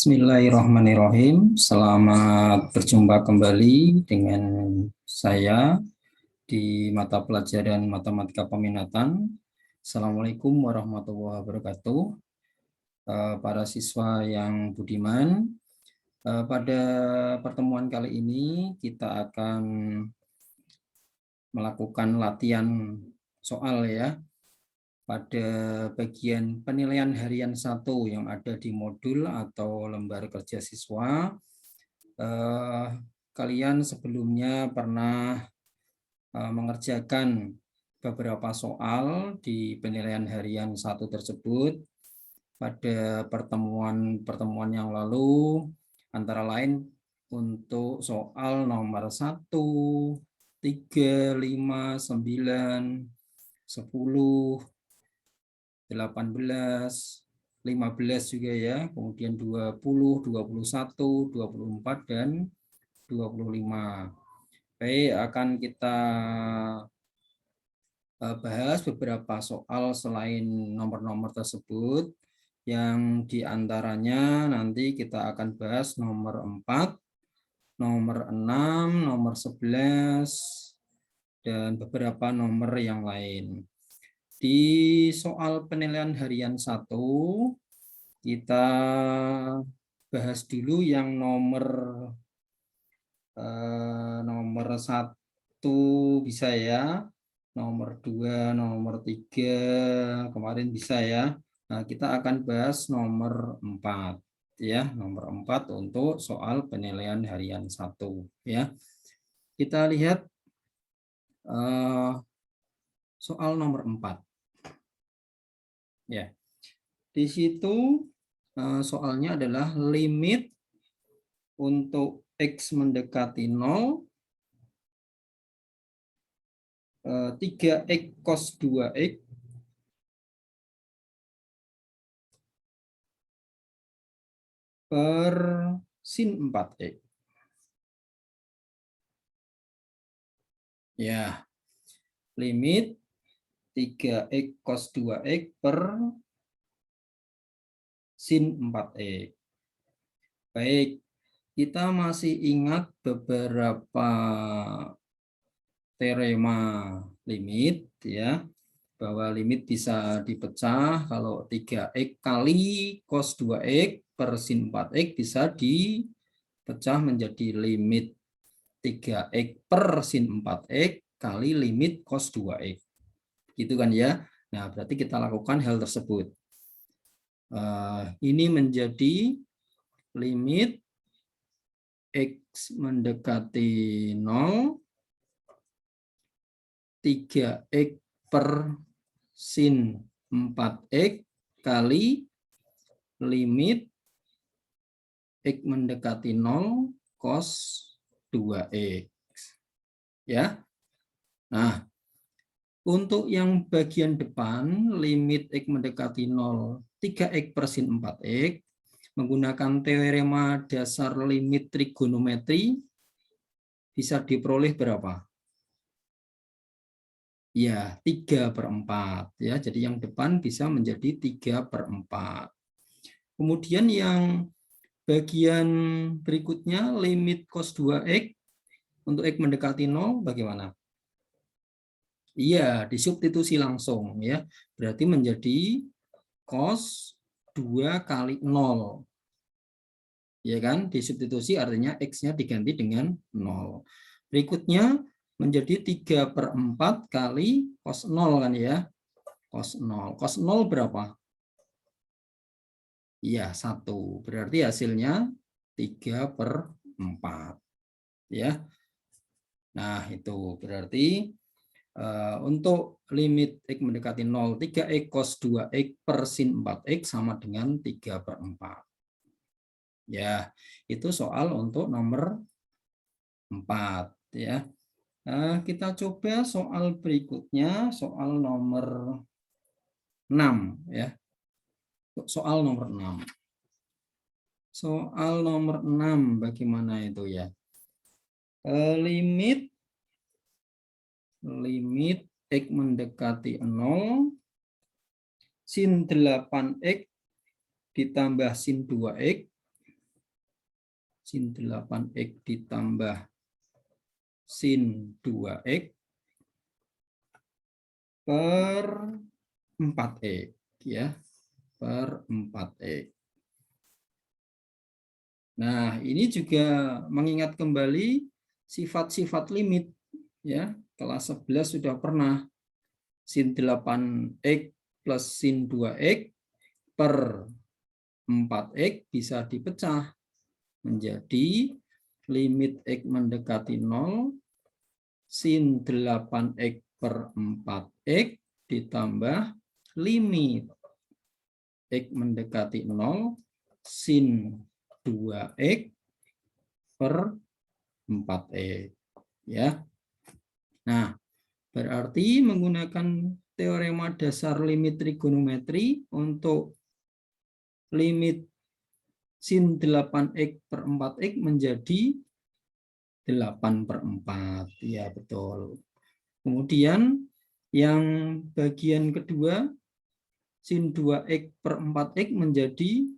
Bismillahirrahmanirrahim. Selamat berjumpa kembali dengan saya di mata pelajaran Matematika Peminatan. Assalamualaikum warahmatullahi wabarakatuh. Para siswa yang budiman, pada pertemuan kali ini kita akan melakukan latihan soal ya. Pada bagian penilaian harian 1 yang ada di modul atau lembar kerja siswa, kalian sebelumnya pernah mengerjakan beberapa soal di penilaian harian 1 tersebut. Pada pertemuan yang lalu, antara lain untuk soal nomor 1, 3, 5, 9, 10, 18, 15 juga ya, kemudian 20, 21, 24, dan 25. Baik, akan kita bahas beberapa soal selain nomor-nomor tersebut, yang diantaranya nanti kita akan bahas nomor 4, nomor 6, nomor 11, dan beberapa nomor yang lain. Di soal penilaian harian 1, kita bahas dulu yang nomor 1 bisa ya, nomor 2, nomor 3 kemarin bisa ya. Nah, kita akan bahas nomor 4 ya, nomor 4 untuk soal penilaian harian 1 ya. Kita lihat soal nomor 4. Ya, di situ soalnya adalah limit untuk X mendekati 0, 3X cos 2X per sin 4X. Ya, limit 3X cos 2X per sin 4X. Baik, kita masih ingat beberapa teorema limit ya, bahwa limit bisa dipecah kalau 3X kali cos 2X per sin 4X bisa dipecah menjadi limit 3X per sin 4X kali limit cos 2X. Gitu kan ya. Nah, berarti kita lakukan hal tersebut. Ini menjadi limit X mendekati 0, 3X per sin 4X kali limit X mendekati 0 cos 2X. Ya. Nah, untuk yang bagian depan, limit X mendekati 0, 3X per sin 4X, menggunakan teorema dasar limit trigonometri, bisa diperoleh berapa? Ya, 3/4. Ya, jadi yang depan bisa menjadi 3/4. Kemudian yang bagian berikutnya, limit cos 2X, untuk X mendekati 0, bagaimana? Iya, disubstitusi langsung ya. Berarti menjadi cos 2 kali 0. Ya kan? Disubstitusi artinya X-nya diganti dengan 0. Berikutnya menjadi 3/4 kali cos 0 kan ya. Cos 0. Cos 0 berapa? Iya, 1. Berarti hasilnya 3/4. Ya. Nah, itu berarti untuk limit X mendekati 0, 3X cos 2X per sin 4X sama dengan 3/4. Ya, itu soal untuk nomor 4. Ya. Kita coba soal berikutnya, soal nomor 6. Ya. Soal nomor 6. Soal nomor 6, bagaimana itu ya? Limit X mendekati 0, sin 8X ditambah sin 2X sin 8x ditambah sin 2x per 4x ya, per 4x. Nah, ini juga mengingat kembali sifat-sifat limit ya. Kelas 11 sudah pernah sin 8x plus sin 2x per 4x bisa dipecah menjadi limit x mendekati 0 sin 8x per 4x ditambah limit x mendekati 0 sin 2x per 4x ya. Nah, berarti menggunakan teorema dasar limit trigonometri untuk limit sin 8x per 4x menjadi 8 per 4. Ya, betul. Kemudian yang bagian kedua, sin 2x per 4x menjadi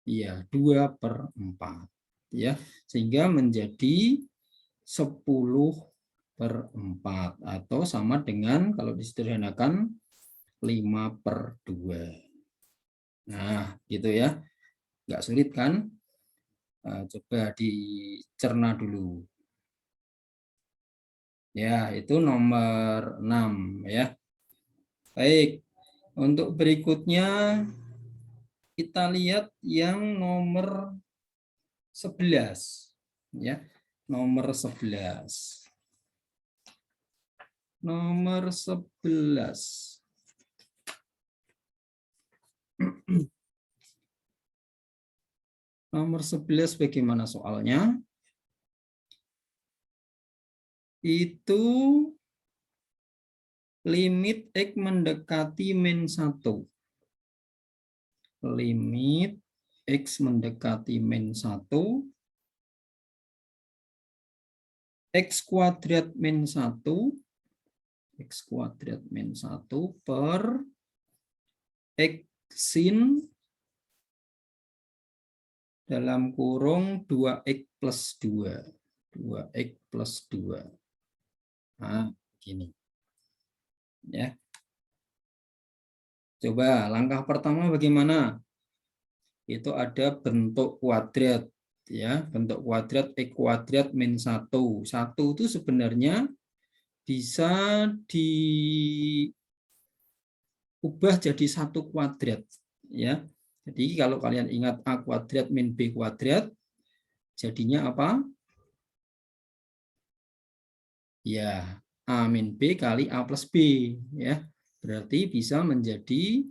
ya 2 per 4. Ya, sehingga menjadi 10 per 4. Atau sama dengan kalau disederhanakan 5 per 2. Nah, gitu ya. Nggak sulit kan? Coba dicerna dulu. Ya, itu nomor 6 ya. Baik, untuk berikutnya kita lihat yang nomor 11 ya. Nomor 11. Nomor 11. Nomor 11 bagaimana soalnya? Itu limit x mendekati min 1. Limit x mendekati min 1. X kuadrat min 1. X kuadrat min 1 per X sin dalam kurung 2X plus 2. 2X plus 2. Nah, gini. Ya. Coba langkah pertama bagaimana? Itu ada bentuk kuadrat. Ya, bentuk kuadrat X kuadrat min 1. 1 itu sebenarnya bisa diubah jadi 1 kuadrat. Ya. Jadi kalau kalian ingat A kuadrat min B kuadrat, jadinya apa? Ya, A min B kali A plus B. Ya. Berarti bisa menjadi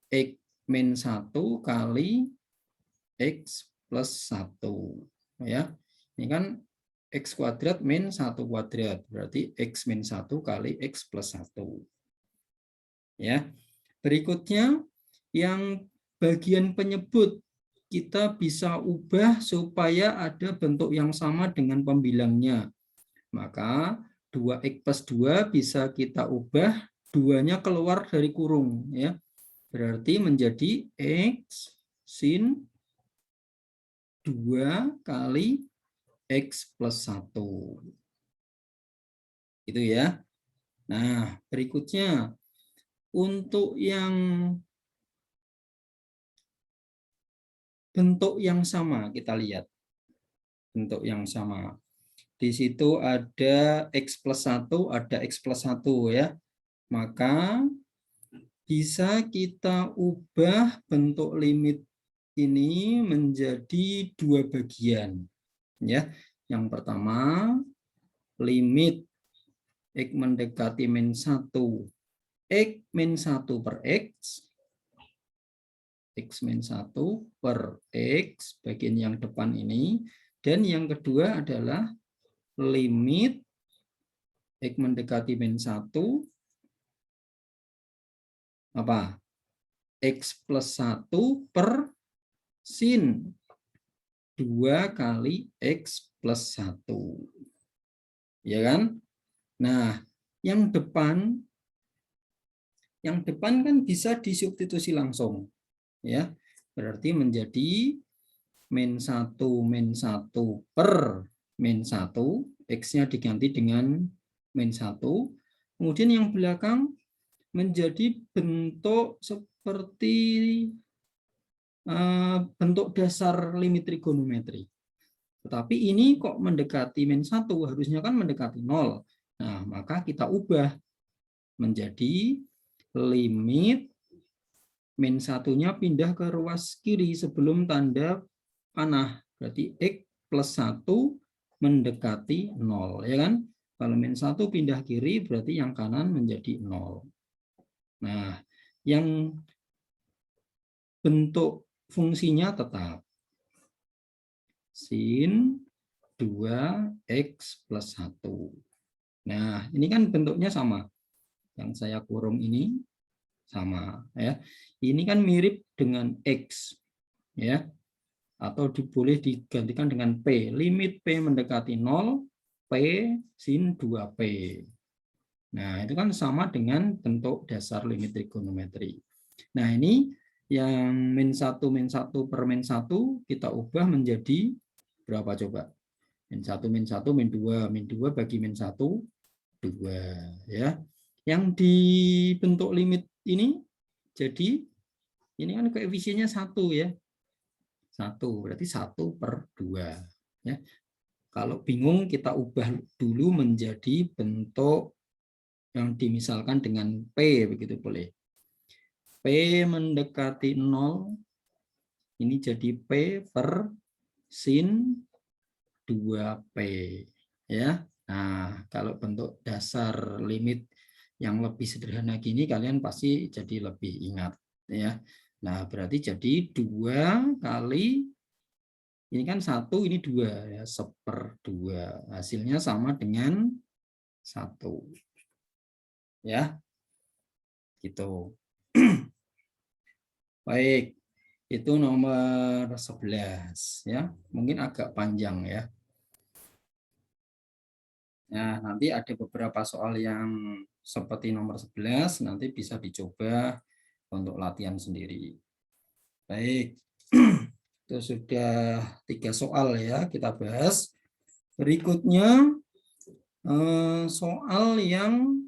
X min 1 kali X plus 1. Ya. Ini kan X kuadrat min 1 kuadrat. Berarti X min 1 kali X plus 1. Ya. Berikutnya, yang bagian penyebut kita bisa ubah supaya ada bentuk yang sama dengan pembilangnya. Maka 2X plus 2 bisa kita ubah, 2-nya keluar dari kurung. Ya. Berarti menjadi X sin 2 kali X plus 1. Gitu ya. Nah, berikutnya, untuk yang bentuk yang sama kita lihat. Bentuk yang sama. Di situ ada X plus 1, ada X plus 1 ya. Maka bisa kita ubah bentuk limit ini menjadi 2 bagian. Ya. Yang pertama, limit X mendekati min 1, X min 1 per X. X min 1 per X, bagian yang depan ini. Dan yang kedua adalah limit X mendekati min 1, apa? X plus 1 per sin 2 kali X plus 1. Ya kan? Nah, yang depan kan bisa disubstitusi langsung. Ya, berarti menjadi min 1 per min 1, X-nya diganti dengan min 1, kemudian yang belakang menjadi bentuk seperti bentuk dasar limit trigonometri. Tetapi ini kok mendekati min 1, harusnya kan mendekati 0. Nah, maka kita ubah menjadi limit min 1-nya pindah ke ruas kiri sebelum tanda panah. Berarti X plus 1 mendekati 0. Ya kan? Kalau min 1 pindah kiri, berarti yang kanan menjadi 0. Nah, yang bentuk fungsinya tetap sin 2x plus 1. Nah, ini kan bentuknya sama. Yang saya kurung ini sama. Ya. Ini kan mirip dengan x. Ya. Atau boleh digantikan dengan P. Limit P mendekati 0, P sin 2P. Nah, itu kan sama dengan bentuk dasar limit trigonometri. Nah, ini yang min 1 per min 1 kita ubah menjadi berapa coba? Min 1, min 1, min 2. Min 2 bagi min 1, 2. Ya. Yang dibentuk limit ini, jadi ini kan koefisiennya 1 ya. 1, berarti 1 per 2. Ya. Kalau bingung kita ubah dulu menjadi bentuk yang dimisalkan dengan P, begitu boleh. P mendekati 0, ini jadi P per sin 2P. Ya. Nah, kalau bentuk dasar limit yang lebih sederhana gini, kalian pasti jadi lebih ingat. Ya. Nah, berarti jadi 2 kali, ini kan 1, ini 2. Ya, 1/2. Hasilnya sama dengan 1. Ya, gitu. Baik, itu nomor 11 ya. Mungkin agak panjang ya. Nah, nanti ada beberapa soal yang seperti nomor 11 nanti bisa dicoba untuk latihan sendiri. Baik. Itu sudah 3 soal ya kita bahas. Berikutnya soal yang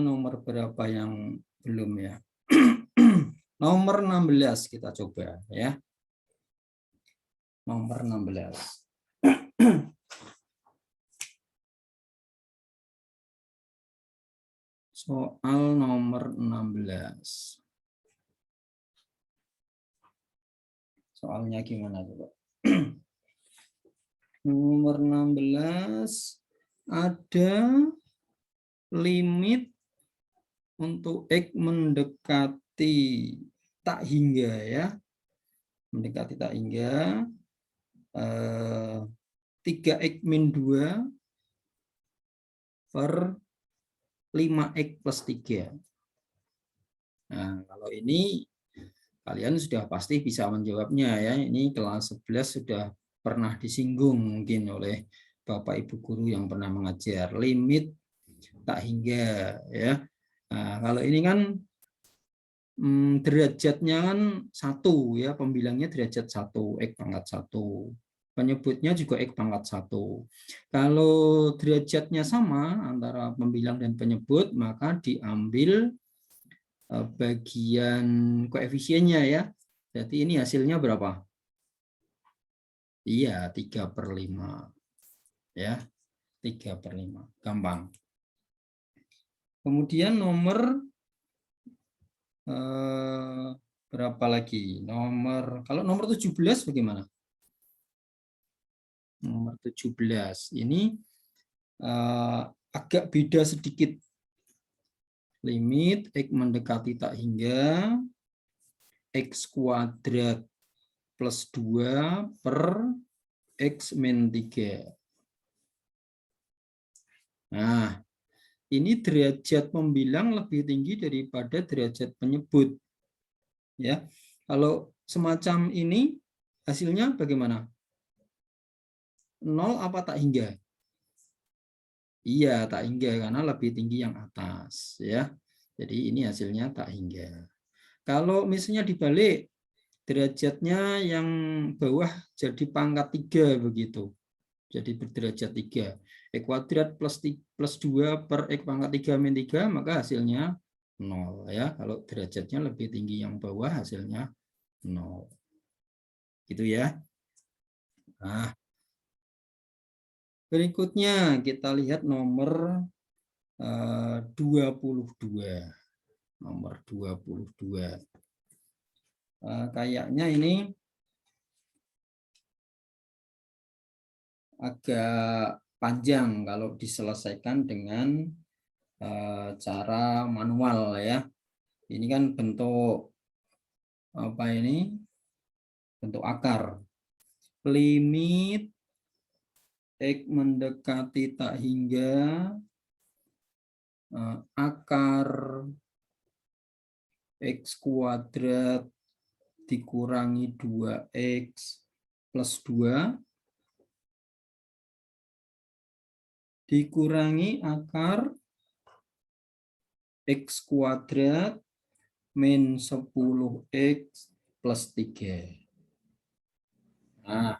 nomor berapa yang belum ya? Nomor 16 kita coba ya. Nomor 16. Soal nomor 16. Soalnya gimana coba? Nomor 16 ada limit untuk X mendekati tak hingga ya. Mendekati tak hingga 3x min 2 per 5x plus 3. Nah, kalau ini kalian sudah pasti bisa menjawabnya ya. Ini kelas 11 sudah pernah disinggung mungkin oleh Bapak Ibu guru yang pernah mengajar limit tak hingga ya. Nah, kalau ini kan derajatnya kan 1 ya, pembilangnya derajat 1, X pangkat 1. Penyebutnya juga X pangkat 1. Kalau derajatnya sama antara pembilang dan penyebut, maka diambil bagian koefisiennya ya. Jadi ini hasilnya berapa? Iya, 3/5. Ya, 3/5. Gampang. Kemudian nomor berapa lagi? Kalau nomor 17 bagaimana? Nomor 17. Ini agak beda sedikit. Limit X mendekati tak hingga X kuadrat plus 2 per X min 3. Nah, ini derajat pembilang lebih tinggi daripada derajat penyebut. Ya, kalau semacam ini hasilnya bagaimana? 0 apa tak hingga? Iya, tak hingga karena lebih tinggi yang atas ya. Jadi ini hasilnya tak hingga. Kalau misalnya dibalik, derajatnya yang bawah jadi pangkat 3 begitu. Jadi berderajat 3. X kuadrat plus 2 per X pangkat 3 min 3, maka hasilnya 0 ya. Kalau derajatnya lebih tinggi yang bawah hasilnya 0. Gitu ya. Nah, berikutnya kita lihat nomor 22. Nomor 22. Kayaknya ini agak panjang kalau diselesaikan dengan cara manual ya. Ini kan bentuk apa ini? Bentuk akar. Limit X mendekati tak hingga akar X kuadrat dikurangi 2X plus 2 dikurangi akar X kuadrat min 10X plus 3. Nah,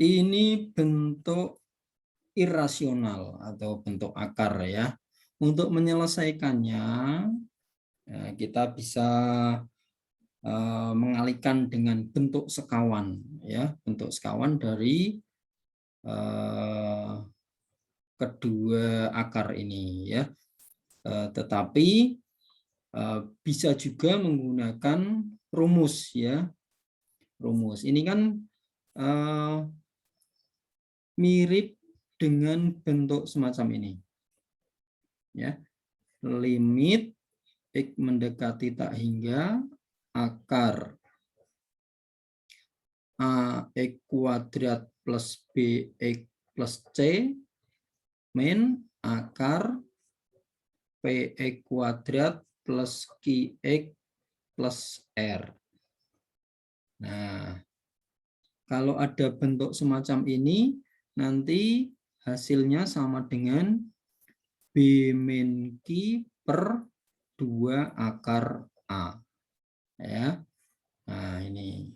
ini bentuk irasional atau bentuk akar ya. Untuk menyelesaikannya, kita bisa mengalihkan dengan bentuk sekawan ya, bentuk sekawan dari kedua akar ini ya. Tetapi bisa juga menggunakan rumus ya. Rumus ini kan mirip dengan bentuk semacam ini ya. Limit X mendekati tak hingga akar AX kuadrat plus BX plus C min akar PX kuadrat plus QX plus R. Nah, kalau ada bentuk semacam ini, nanti hasilnya sama dengan B min Q per 2 akar A. Ya. Nah, ini.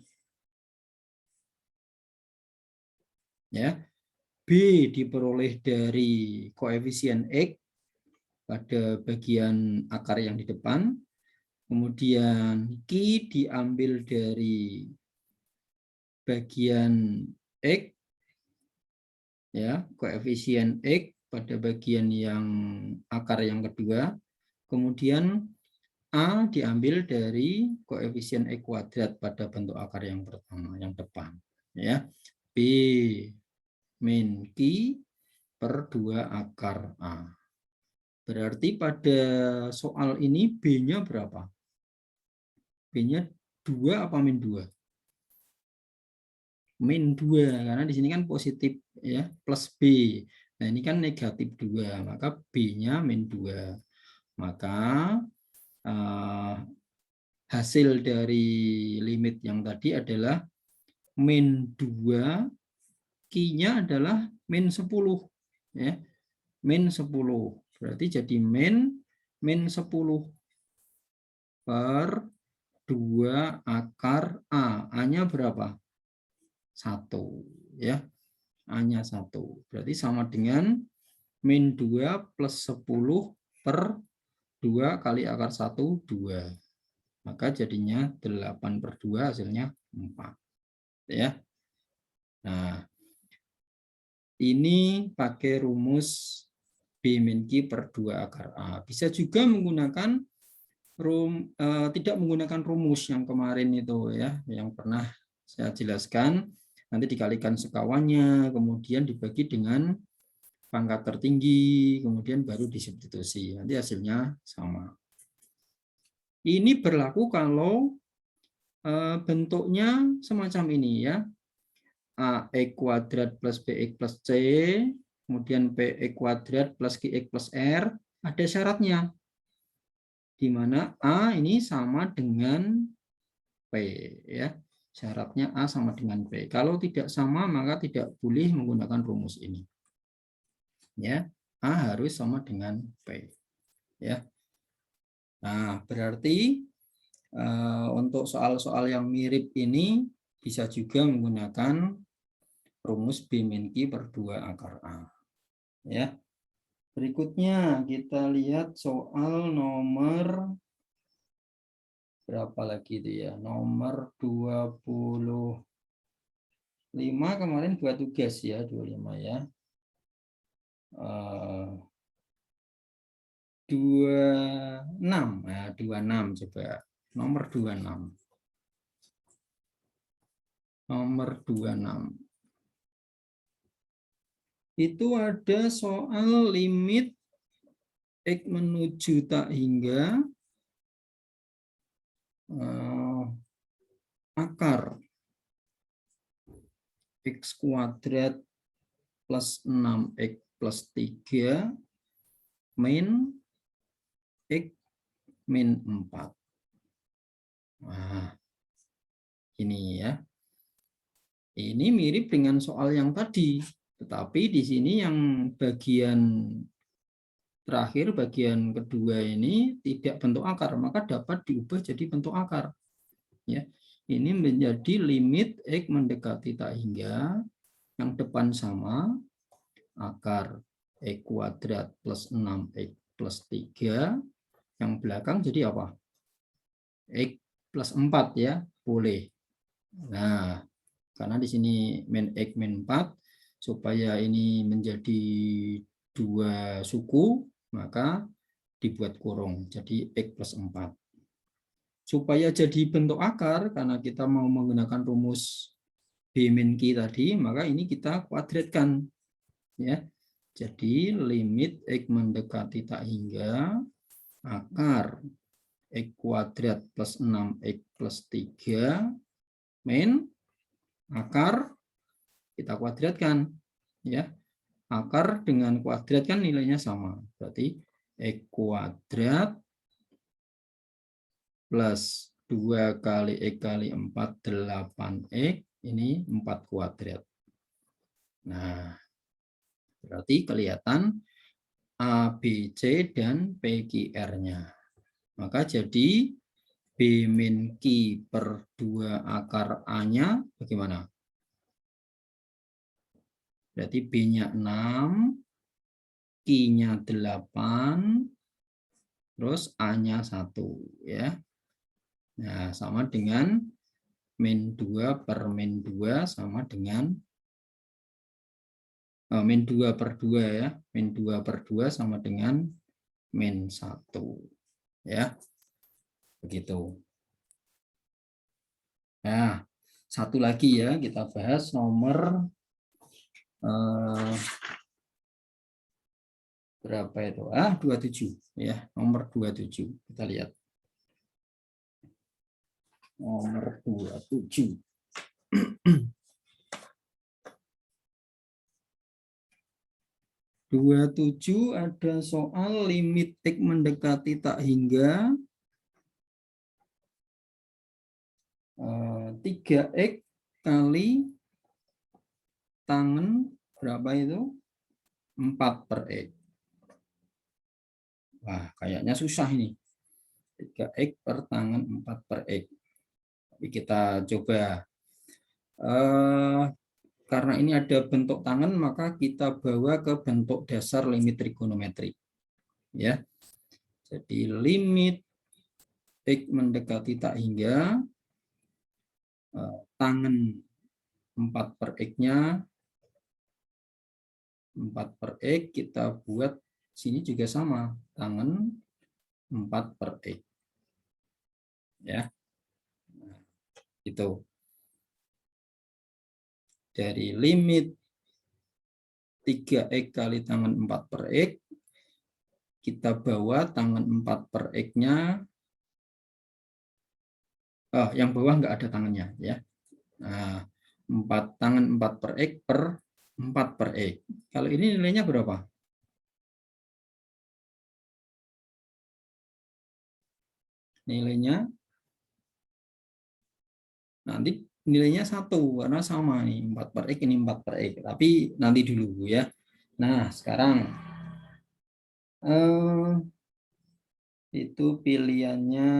Ya. B diperoleh dari koefisien X pada bagian akar yang di depan. Kemudian Q diambil dari bagian X, ya, koefisien X pada bagian yang akar yang kedua. Kemudian A diambil dari koefisien X kuadrat pada bentuk akar yang pertama, yang depan. Ya. B min Q per 2 akar A. Berarti pada soal ini B-nya berapa? B-nya 2 apa min 2? Min 2, karena di sini kan positif ya, plus B. Nah, ini kan negatif 2, maka B-nya min 2. Maka hasil dari limit yang tadi adalah min 2, Q-nya adalah min 10 ya. Min 10. Berarti jadi min 10 per 2 akar A. A-nya berapa? 1 ya. A-nya 1. Berarti sama dengan min 2 plus 10 per 2 kali akar 1, 2. Maka jadinya 8 per 2 hasilnya 4. Ya. Nah, ini pakai rumus B min Q per 2 akar A. Bisa juga menggunakan tidak menggunakan rumus yang kemarin itu ya, yang pernah saya jelaskan. Nanti dikalikan sekawannya, kemudian dibagi dengan pangkat tertinggi, kemudian baru disubstitusi. Nanti hasilnya sama. Ini berlaku kalau bentuknya semacam ini ya. AX kuadrat plus BX plus C, kemudian PX kuadrat plus QX plus R, ada syaratnya. Di mana A ini sama dengan P ya. Syaratnya A sama dengan P. Kalau tidak sama maka tidak boleh menggunakan rumus ini. Ya, A harus sama dengan P. Ya. Nah, berarti untuk soal-soal yang mirip ini bisa juga menggunakan rumus B min Q per 2 akar A. Ya. Berikutnya kita lihat soal nomor berapa lagi itu ya? Nomor 25 kemarin buat tugas ya, 25 ya. 26. Nah, 26 coba. Nomor 26. Nomor 26. Itu ada soal limit X menuju tak hingga akar X kuadrat plus 6X plus 3 min X min 4. Nah, ini ya. Ini mirip dengan soal yang tadi, tetapi di sini yang bagian terakhir, bagian kedua ini tidak bentuk akar, maka dapat diubah jadi bentuk akar. Ya, ini menjadi limit X mendekati tak hingga, yang depan sama, akar X kuadrat plus 6X plus 3, yang belakang jadi apa? X plus 4 ya, boleh. Nah, karena di sini min X min 4, supaya ini menjadi dua suku, maka dibuat kurung, jadi X plus 4. Supaya jadi bentuk akar, karena kita mau menggunakan rumus B min Q tadi, maka ini kita kuadratkan. Ya. Jadi limit X mendekati tak hingga, akar X kuadrat plus 6X plus 3, min akar kita kuadratkan, ya. Akar dengan kuadrat kan nilainya sama, berarti X kuadrat plus 2 kali X kali 4 8X, ini 4 kuadrat. Nah, berarti kelihatan A, B, C dan PQR-nya. Maka jadi B min Q per 2 akar A-nya bagaimana? Berarti B-nya 6, Q-nya 8, terus A-nya 1. Ya. Nah, sama dengan min 2 per min 2 sama dengan min 2 per 2 ya. Min 2 per 2 sama dengan min 1. Ya. Begitu. Nah, satu lagi ya, kita bahas nomor berapa itu? 27 ya, nomor 27. Kita lihat. Nomor 27. 27 ada soal limit X mendekati tak hingga 3X kali tangen berapa itu? 4 per X. Wah, kayaknya susah ini. 3X per tangen 4 per X. Tapi kita coba. Karena ini ada bentuk tangan, maka kita bawa ke bentuk dasar limit trigonometri. Ya. Jadi limit X mendekati tak hingga, tangan 4 per X-nya, 4 per X, kita buat sini juga sama, tangan 4 per X. Ya. Nah, itu. Dari limit 3X kali tangan 4 per X, kita bawa tangan 4 per X-nya, yang bawah nggak ada tangannya. Ya. Nah, 4 tangan 4 per X per 4 per X. Kalau ini nilainya berapa? Nilainya nanti nilainya 1 karena sama nih, 4 per X ini 4 per X, tapi nanti dulu ya. Nah, sekarang itu pilihannya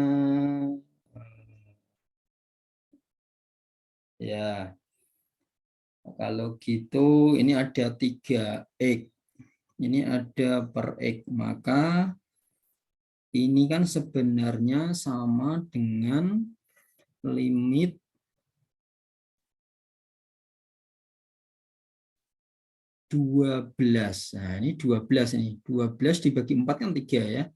ya. Kalau gitu ini ada 3x. Ini ada per x, maka ini kan sebenarnya sama dengan limit 12. Nah, ini 12 ini. 12 dibagi 4 kan 3 ya.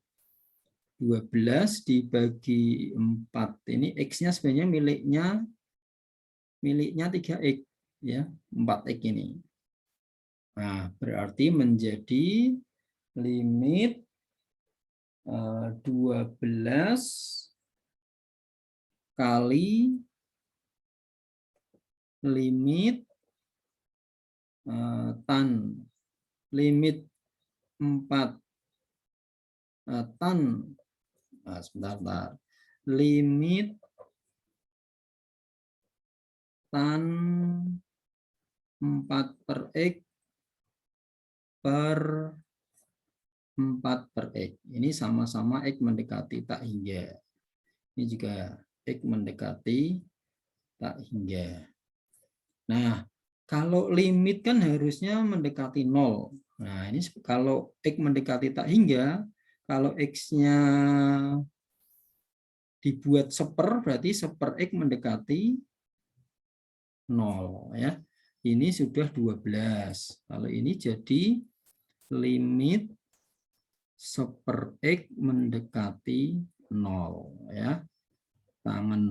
12 dibagi 4. Ini X-nya sebenarnya miliknya 3X ya. 4X ini. Nah, berarti menjadi limit 12 kali limit tan limit 4 tan sebentar, limit tan 4 per X per 4 per X. Ini sama-sama X mendekati tak hingga. Ini juga X mendekati tak hingga. Nah, kalau limit kan harusnya mendekati 0. Nah, ini kalau X mendekati tak hingga, kalau X-nya dibuat seper, berarti seper X mendekati 0. Ya. Ini sudah 12. Kalau ini jadi limit seper X mendekati 0. Ya. Tangan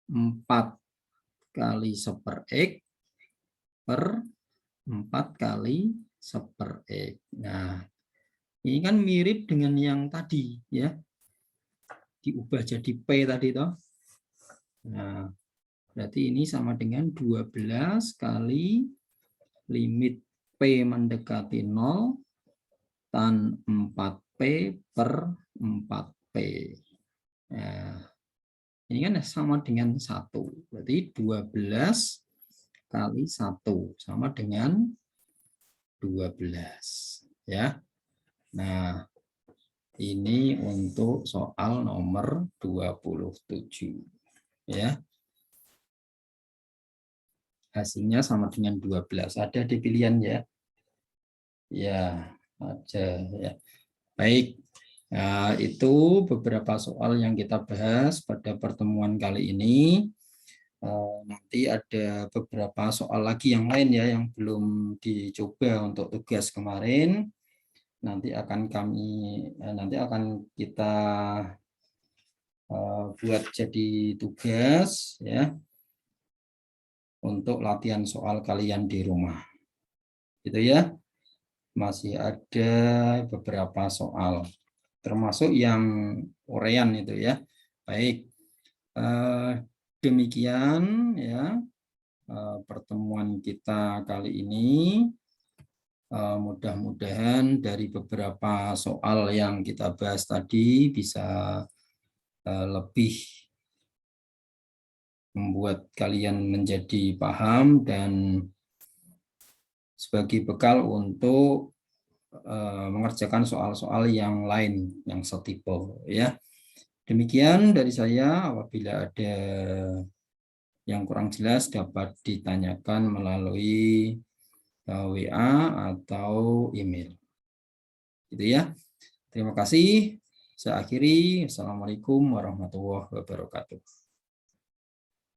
4 kali seper X per 4 kali seper X. Nah, ini kan mirip dengan yang tadi ya. Diubah jadi P tadi toh. Nah, berarti ini sama dengan 12 kali limit P mendekati 0 tan 4P per 4P. Nah, ini kan sama dengan 1. Berarti 12 kali 1 sama dengan 12. Ya. Nah, ini untuk soal nomor 27. Ya. Hasilnya sama dengan 12. Ada di pilihan ya. Ya, ada ya. Baik. Nah, itu beberapa soal yang kita bahas pada pertemuan kali ini. Nanti ada beberapa soal lagi yang lain ya yang belum dicoba untuk tugas kemarin. Nanti akan kita buat jadi tugas ya untuk latihan soal kalian di rumah. Gitu ya. Masih ada beberapa soal termasuk yang urean itu ya. Baik. Demikian ya pertemuan kita kali ini. Mudah-mudahan dari beberapa soal yang kita bahas tadi bisa lebih membuat kalian menjadi paham dan sebagai bekal untuk mengerjakan soal-soal yang lain yang setipe ya. Demikian dari saya. Apabila ada yang kurang jelas dapat ditanyakan melalui WA atau email. Gitu ya. Terima kasih. Saya akhiri. Assalamualaikum warahmatullahi wabarakatuh.